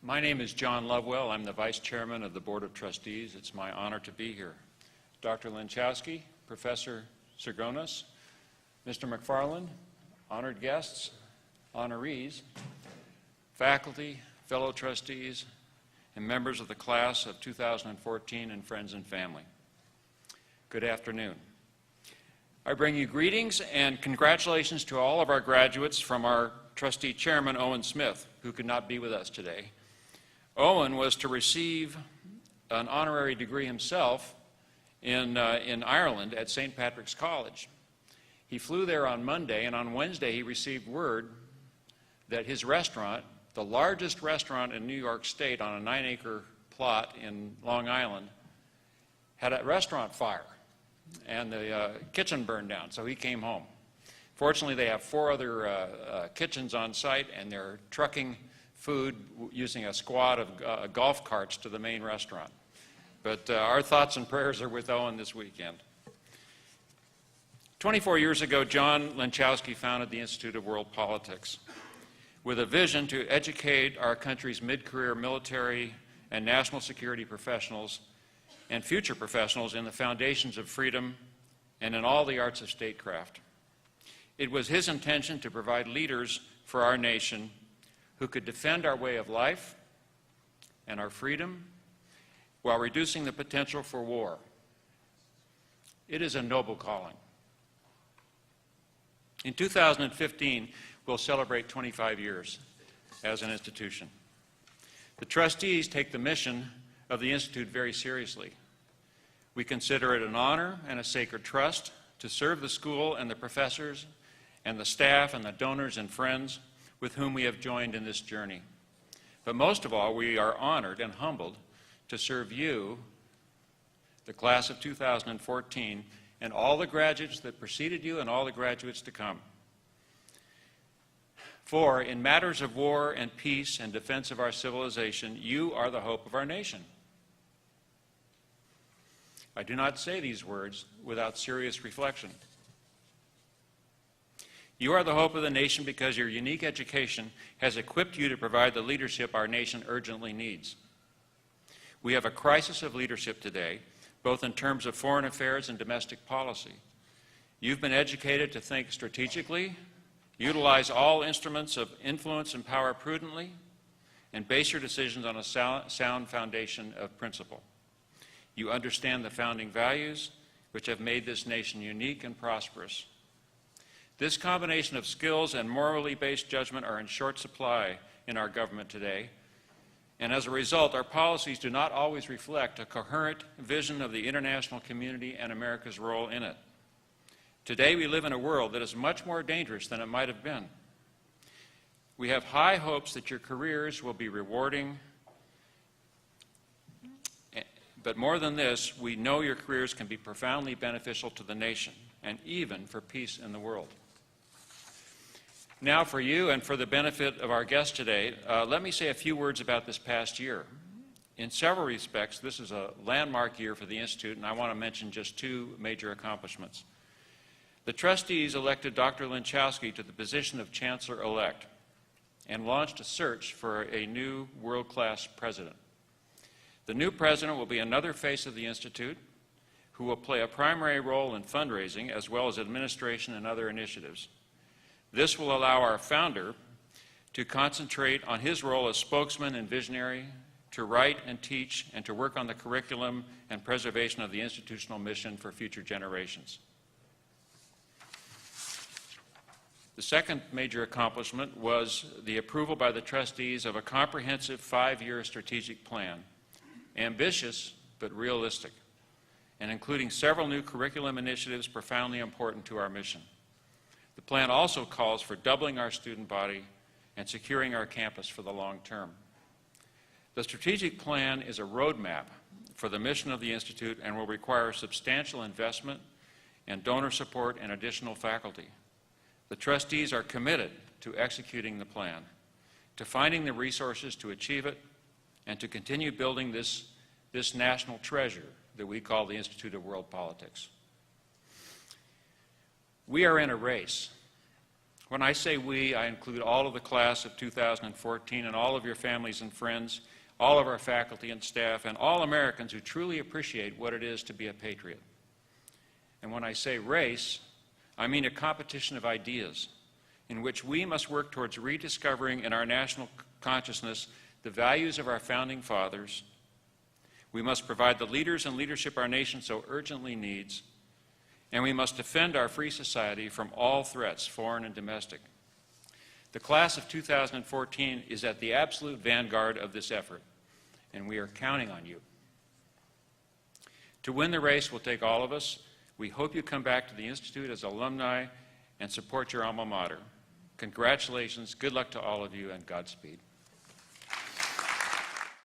My name is John Lovewell. I'm the Vice Chairman of the Board of Trustees. It's my honor to be here. Dr. Lenchowski, Professor Sergonis, Mr. McFarland, honored guests, honorees, faculty, fellow trustees, and members of the class of 2014, and friends and family. Good afternoon. I bring you greetings and congratulations to all of our graduates from our trustee chairman, Owen Smith, who could not be with us today. Owen was to receive an honorary degree himself in Ireland at St. Patrick's College. He flew there on Monday, and on Wednesday he received word that his restaurant, the largest restaurant in New York State on a 9-acre plot in Long Island, had a restaurant fire, and the kitchen burned down, so he came home. Fortunately, they have 4 other kitchens on site, and they're trucking food using a squad of golf carts to the main restaurant. But our thoughts and prayers are with Owen this weekend. 24 years ago, John Lenchowski founded the Institute of World Politics with a vision to educate our country's mid-career military and national security professionals and future professionals in the foundations of freedom and in all the arts of statecraft. It was his intention to provide leaders for our nation who could defend our way of life and our freedom while reducing the potential for war. It is a noble calling. In 2015, we'll celebrate 25 years as an institution. The trustees take the mission of the Institute very seriously. We consider it an honor and a sacred trust to serve the school and the professors and the staff and the donors and friends with whom we have joined in this journey. But most of all, we are honored and humbled to serve you, the class of 2014, and all the graduates that preceded you and all the graduates to come. For in matters of war and peace and defense of our civilization, you are the hope of our nation. I do not say these words without serious reflection. You are the hope of the nation because your unique education has equipped you to provide the leadership our nation urgently needs. We have a crisis of leadership today, both in terms of foreign affairs and domestic policy. You've been educated to think strategically, utilize all instruments of influence and power prudently, and base your decisions on a sound foundation of principle. You understand the founding values which have made this nation unique and prosperous. This combination of skills and morally based judgment are in short supply in our government today, and as a result, our policies do not always reflect a coherent vision of the international community and America's role in it. Today, we live in a world that is much more dangerous than it might have been. We have high hopes that your careers will be rewarding, but more than this, we know your careers can be profoundly beneficial to the nation and even for peace in the world. Now, for you and for the benefit of our guests today, let me say a few words about this past year. In several respects, this is a landmark year for the Institute, and I want to mention just 2 major accomplishments. The trustees elected Dr. Lenchowski to the position of Chancellor-elect and launched a search for a new world-class president. The new president will be another face of the Institute who will play a primary role in fundraising as well as administration and other initiatives. This will allow our founder to concentrate on his role as spokesman and visionary, to write and teach, and to work on the curriculum and preservation of the institutional mission for future generations. The second major accomplishment was the approval by the trustees of a comprehensive 5-year strategic plan, ambitious but realistic, and including several new curriculum initiatives profoundly important to our mission. The plan also calls for doubling our student body and securing our campus for the long term. The strategic plan is a roadmap for the mission of the Institute and will require substantial investment and donor support and additional faculty. The trustees are committed to executing the plan, to finding the resources to achieve it, and to continue building this national treasure that we call the Institute of World Politics. We are in a race. When I say we, I include all of the class of 2014 and all of your families and friends, all of our faculty and staff, and all Americans who truly appreciate what it is to be a patriot. And when I say race, I mean a competition of ideas in which we must work towards rediscovering in our national consciousness the values of our founding fathers. We must provide the leaders and leadership our nation so urgently needs, and we must defend our free society from all threats, foreign and domestic. The class of 2014 is at the absolute vanguard of this effort, and we are counting on you. To win the race will take all of us. We hope you come back to the Institute as alumni and support your alma mater. Congratulations, good luck to all of you, and Godspeed.